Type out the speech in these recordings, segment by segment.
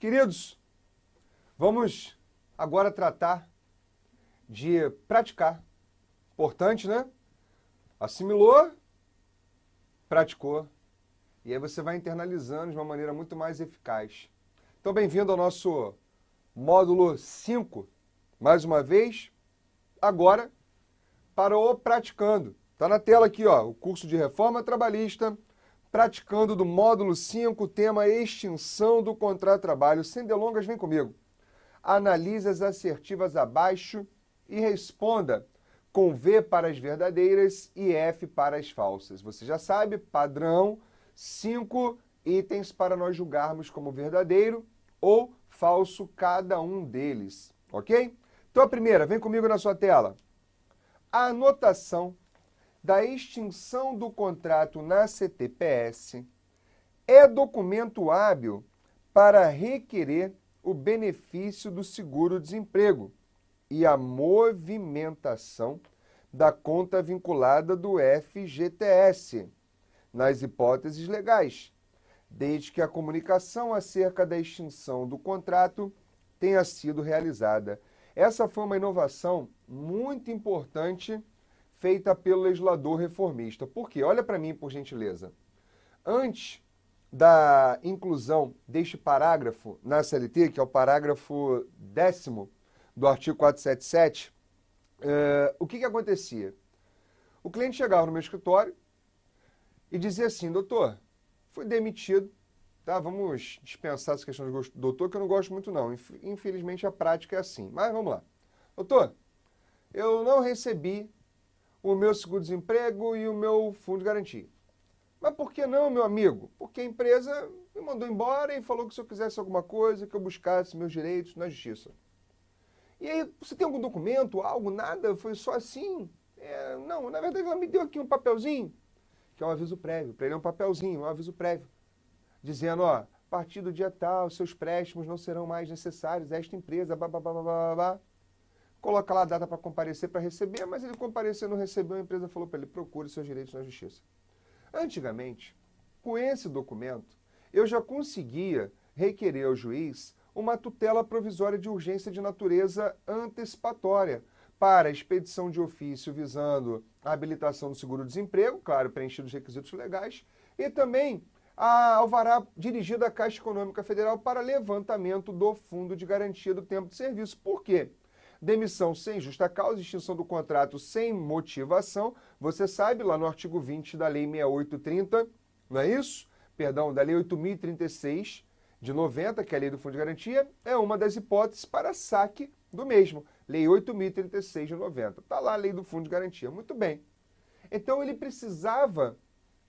Queridos, vamos agora tratar de praticar. Importante, né? Assimilou, praticou. E aí você vai internalizando de uma maneira muito mais eficaz. Então, bem-vindo ao nosso módulo 5. Mais uma vez, agora, para o praticando. Está na tela aqui, ó, o curso de reforma trabalhista, praticando do módulo 5, tema extinção do contrato de trabalho. Sem delongas, vem comigo. Analise as assertivas abaixo e responda com V para as verdadeiras e F para as falsas. Você já sabe, padrão, 5 itens para nós julgarmos como verdadeiro ou falso cada um deles, ok? Então a primeira, vem comigo na sua tela. A anotação da extinção do contrato na CTPS é documento hábil para requerer o benefício do seguro-desemprego e a movimentação da conta vinculada do FGTS, nas hipóteses legais, desde que a comunicação acerca da extinção do contrato tenha sido realizada. Essa foi uma inovação muito importante feita pelo legislador reformista. Por quê? Olha para mim, por gentileza. Antes da inclusão deste parágrafo na CLT, que é o parágrafo 10º do artigo 477, o que acontecia? O cliente chegava no meu escritório e dizia assim, doutor, fui demitido, tá? Vamos dispensar essa questão de doutor, que eu não gosto muito não. Infelizmente a prática é assim. Mas vamos lá. Doutor, eu não recebi o meu seguro-desemprego e o meu fundo de garantia. Mas por que não, meu amigo? Porque a empresa me mandou embora e falou que se eu quisesse alguma coisa, que eu buscasse meus direitos na justiça. E aí, você tem algum documento, algo, nada? Foi só assim? Não, na verdade ela me deu aqui um papelzinho, que é um aviso prévio. Para ele é um papelzinho, um aviso prévio, dizendo, ó, a partir do dia tal, seus préstimos não serão mais necessários a esta empresa, babá. Coloca lá a data para comparecer, para receber, mas ele compareceu, não recebeu, a empresa falou para ele, procure seus direitos na justiça. Antigamente, com esse documento, eu já conseguia requerer ao juiz uma tutela provisória de urgência de natureza antecipatória para expedição de ofício visando a habilitação do seguro-desemprego, claro, preenchido os requisitos legais, e também a alvará dirigido à Caixa Econômica Federal para levantamento do fundo de garantia do tempo de serviço. Por quê? Demissão sem justa causa, extinção do contrato sem motivação, você sabe, lá no artigo 20 da Lei 6830, não é isso? Perdão, da Lei 8.036 de 90, que é a Lei do Fundo de Garantia, é uma das hipóteses para saque do mesmo. Lei 8.036 de 90. Está lá a Lei do Fundo de Garantia. Muito bem. Então ele precisava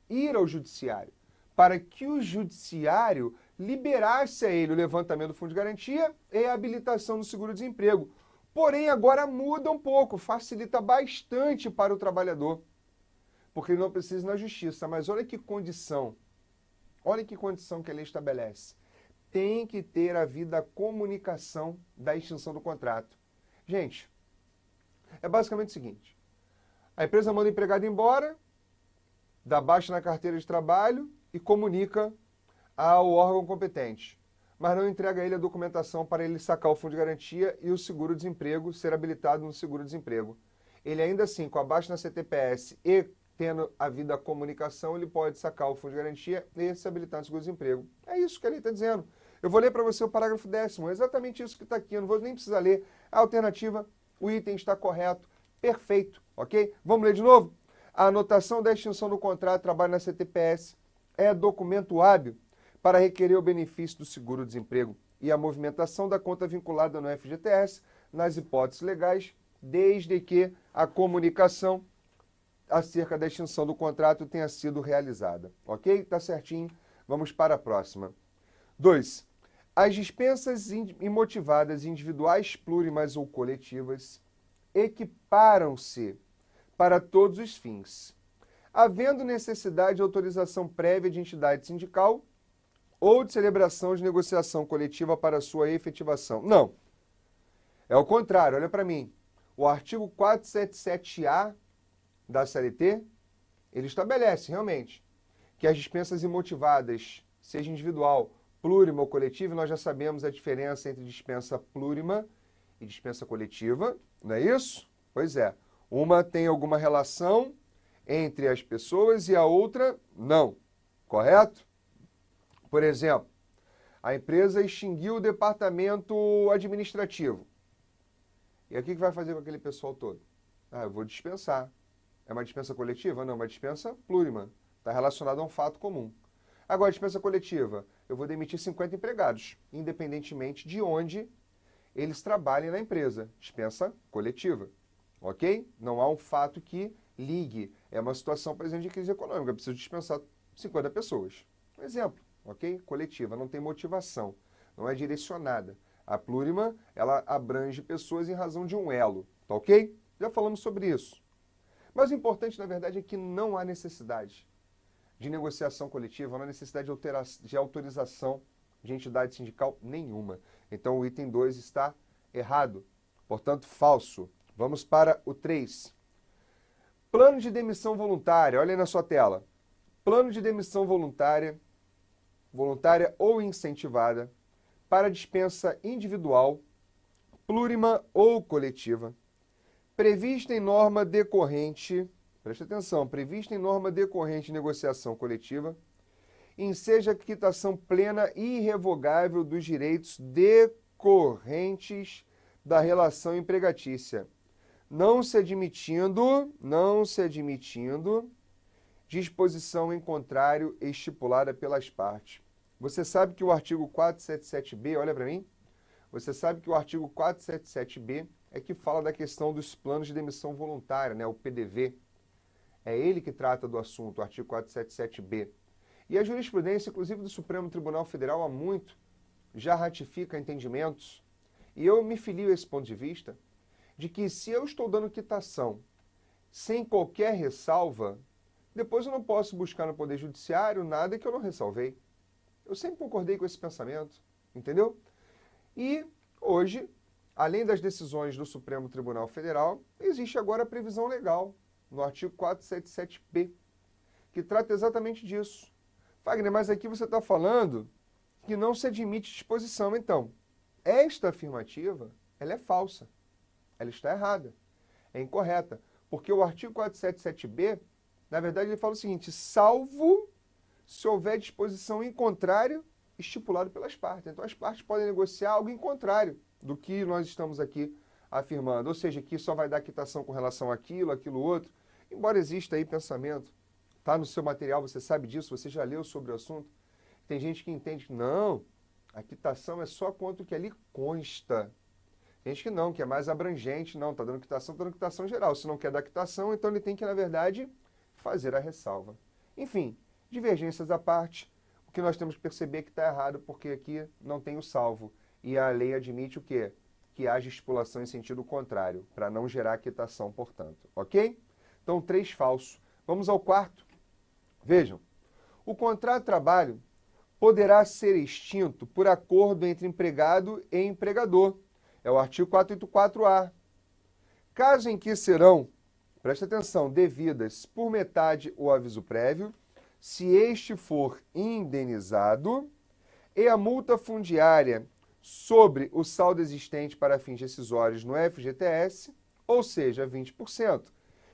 ir ao judiciário para que o judiciário liberasse a ele o levantamento do Fundo de Garantia e a habilitação do seguro-desemprego. Porém, agora muda um pouco, facilita bastante para o trabalhador, porque ele não precisa ir na justiça. Mas olha que condição que a lei estabelece. Tem que ter havido a comunicação da extinção do contrato. Gente, é basicamente o seguinte, a empresa manda o empregado embora, dá baixa na carteira de trabalho e comunica ao órgão competente, mas não entrega a ele a documentação para ele sacar o fundo de garantia e o seguro-desemprego ser habilitado no seguro-desemprego. Ele ainda assim, com a baixa na CTPS e tendo havido a comunicação, ele pode sacar o fundo de garantia e se habilitar no seguro-desemprego. É isso que a lei está dizendo. Eu vou ler para você o parágrafo 10º, é exatamente isso que está aqui, eu não vou nem precisar ler. A alternativa, o item está correto, perfeito, ok? Vamos ler de novo? A anotação da extinção do contrato de trabalho na CTPS é documento hábil para requerer o benefício do seguro-desemprego e a movimentação da conta vinculada no FGTS nas hipóteses legais, desde que a comunicação acerca da extinção do contrato tenha sido realizada. Ok? Tá certinho. Vamos para a próxima. 2. As dispensas imotivadas individuais, plurimas ou coletivas equiparam-se para todos os fins, havendo necessidade de autorização prévia de entidade sindical ou de celebração de negociação coletiva para sua efetivação. Não. É o contrário, olha para mim. O artigo 477-A da CLT, ele estabelece realmente que as dispensas imotivadas, seja individual, plurima ou coletiva, nós já sabemos a diferença entre dispensa plurima e dispensa coletiva, não é isso? Pois é, uma tem alguma relação entre as pessoas e a outra não, correto? Por exemplo, a empresa extinguiu o departamento administrativo. E aí o que vai fazer com aquele pessoal todo? Eu vou dispensar. É uma dispensa coletiva? Não, é uma dispensa plurima. Está relacionado a um fato comum. Agora, dispensa coletiva, eu vou demitir 50 empregados, independentemente de onde eles trabalhem na empresa. Dispensa coletiva, ok? Não há um fato que ligue. É uma situação, por exemplo, de crise econômica. Eu preciso dispensar 50 pessoas. Um exemplo, ok? Coletiva, não tem motivação, não é direcionada. A plurima, ela abrange pessoas em razão de um elo, tá ok? Já falamos sobre isso. Mas o importante, na verdade, é que não há necessidade de negociação coletiva, não há necessidade de autorização de entidade sindical nenhuma. Então, o item 2 está errado, portanto, falso. Vamos para o 3. Plano de demissão voluntária, olha aí na sua tela. Plano de demissão voluntária ou incentivada, para dispensa individual, plurima ou coletiva, prevista em norma decorrente, preste atenção, prevista em norma decorrente de negociação coletiva, enseja quitação plena e irrevogável dos direitos decorrentes da relação empregatícia, não se admitindo disposição em contrário estipulada pelas partes. Você sabe que o artigo 477b, olha para mim, você sabe que o artigo 477b é que fala da questão dos planos de demissão voluntária, né, o PDV. É ele que trata do assunto, o artigo 477b. E a jurisprudência, inclusive do Supremo Tribunal Federal, há muito, já ratifica entendimentos, e eu me filio a esse ponto de vista, de que se eu estou dando quitação sem qualquer ressalva, depois eu não posso buscar no Poder Judiciário nada que eu não ressalvei. Eu sempre concordei com esse pensamento, entendeu? E hoje, além das decisões do Supremo Tribunal Federal, existe agora a previsão legal, no artigo 477b, que trata exatamente disso. Wagner, mas aqui você está falando que não se admite disposição. Então, esta afirmativa, ela é falsa. Ela está errada. É incorreta. Porque o artigo 477b, na verdade, ele fala o seguinte, salvo se houver disposição em contrário estipulado pelas partes. Então, as partes podem negociar algo em contrário do que nós estamos aqui afirmando. Ou seja, que só vai dar quitação com relação àquilo, aquilo outro. Embora exista aí pensamento, está no seu material, você sabe disso, você já leu sobre o assunto. Tem gente que entende que não, a quitação é só quanto que ali consta. Tem gente que não, que é mais abrangente, não, está dando quitação geral. Se não quer dar quitação, então ele tem que, na verdade, fazer a ressalva. Enfim, divergências à parte, o que nós temos que perceber é que está errado, porque aqui não tem o salvo. E a lei admite o quê? Que haja estipulação em sentido contrário, para não gerar quitação, portanto. Ok? Então, 3 falso. Vamos ao 4. Vejam, o contrato de trabalho poderá ser extinto por acordo entre empregado e empregador. É o artigo 484-A. Caso em que serão, preste atenção, devidas por metade o aviso prévio, se este for indenizado, e a multa fundiária sobre o saldo existente para fins decisórios no FGTS, ou seja, 20%,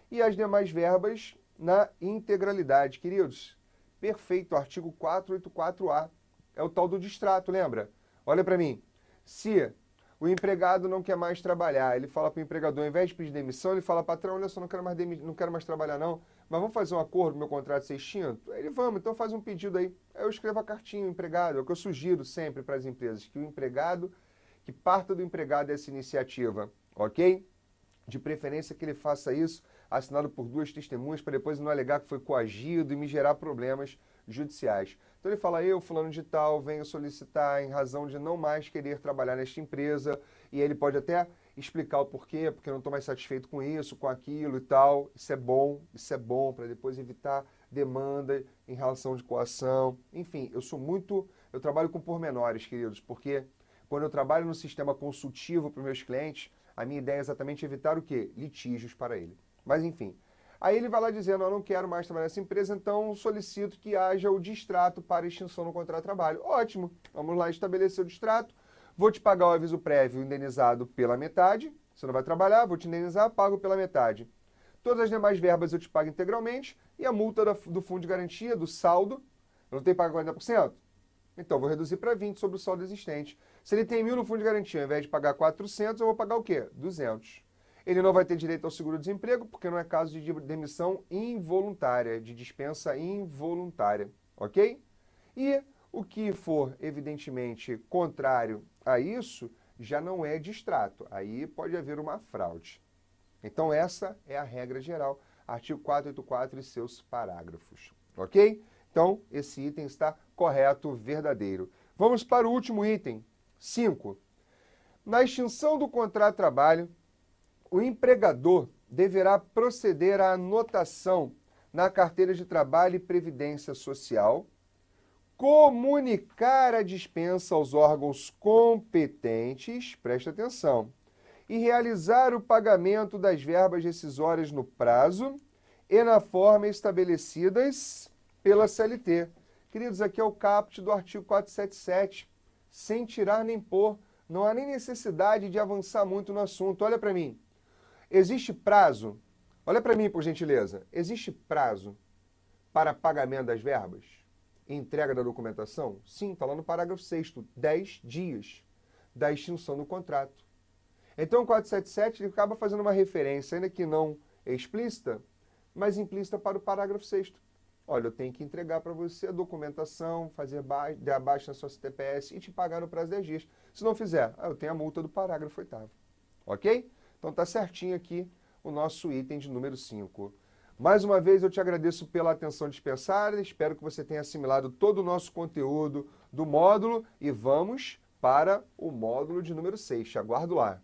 e as demais verbas na integralidade. Queridos, perfeito, artigo 484-A. É o tal do distrato, lembra? Olha para mim. Se o empregado não quer mais trabalhar, ele fala para o empregador, ao invés de pedir demissão, ele fala, patrão, olha só, não quero mais trabalhar não, mas vamos fazer um acordo, meu contrato ser extinto? Aí ele, vamos, então faz um pedido aí. Aí eu escrevo a cartinha, o empregado, é o que eu sugiro sempre para as empresas, que o empregado, que parta do empregado essa iniciativa, ok? De preferência que ele faça isso assinado por 2 testemunhas, para depois não alegar que foi coagido e me gerar problemas judiciais. Então ele fala, eu, fulano de tal, venho solicitar em razão de não mais querer trabalhar nesta empresa, e aí ele pode até explicar o porquê, porque eu não estou mais satisfeito com isso, com aquilo e tal. Isso é bom para depois evitar demanda em relação de coação. Enfim, eu trabalho com pormenores, queridos, porque quando eu trabalho no sistema consultivo para os meus clientes, a minha ideia é exatamente evitar o quê? Litígios para ele. Mas enfim, Aí ele vai lá dizendo, eu não quero mais trabalhar nessa empresa, então solicito que haja o distrato para extinção no contrato de trabalho. Ótimo, vamos lá estabelecer o distrato, vou te pagar o aviso prévio indenizado pela metade, você não vai trabalhar, vou te indenizar, pago pela metade. Todas as demais verbas eu te pago integralmente e a multa do fundo de garantia, do saldo, eu não tenho que pagar 40%? Então, vou reduzir para 20% sobre o saldo existente. Se ele tem 1.000 no fundo de garantia, ao invés de pagar 400, eu vou pagar o quê? 200. Ele não vai ter direito ao seguro-desemprego, porque não é caso de demissão involuntária, de dispensa involuntária, ok? E o que for, evidentemente, contrário a isso, já não é distrato. Aí pode haver uma fraude. Então, essa é a regra geral, artigo 484 e seus parágrafos, ok? Então, esse item está correto, verdadeiro. Vamos para o último item, 5. Na extinção do contrato de trabalho, o empregador deverá proceder à anotação na carteira de trabalho e previdência social, comunicar a dispensa aos órgãos competentes, presta atenção, e realizar o pagamento das verbas rescisórias no prazo e na forma estabelecidas pela CLT. Queridos, aqui é o caput do artigo 477, sem tirar nem pôr. Não há nem necessidade de avançar muito no assunto. Olha para mim. Existe prazo? Olha para mim, por gentileza. Existe prazo para pagamento das verbas? Entrega da documentação? Sim, está lá no parágrafo 6º, 10 dias da extinção do contrato. Então, o 477 ele acaba fazendo uma referência, ainda que não explícita, mas implícita para o parágrafo 6º. Olha, eu tenho que entregar para você a documentação, fazer dar baixa na sua CTPS e te pagar no prazo de 10 dias. Se não fizer, eu tenho a multa do parágrafo 8º. Ok? Então está certinho aqui o nosso item de número 5. Mais uma vez eu te agradeço pela atenção dispensada, espero que você tenha assimilado todo o nosso conteúdo do módulo e vamos para o módulo de número 6. Te aguardo lá.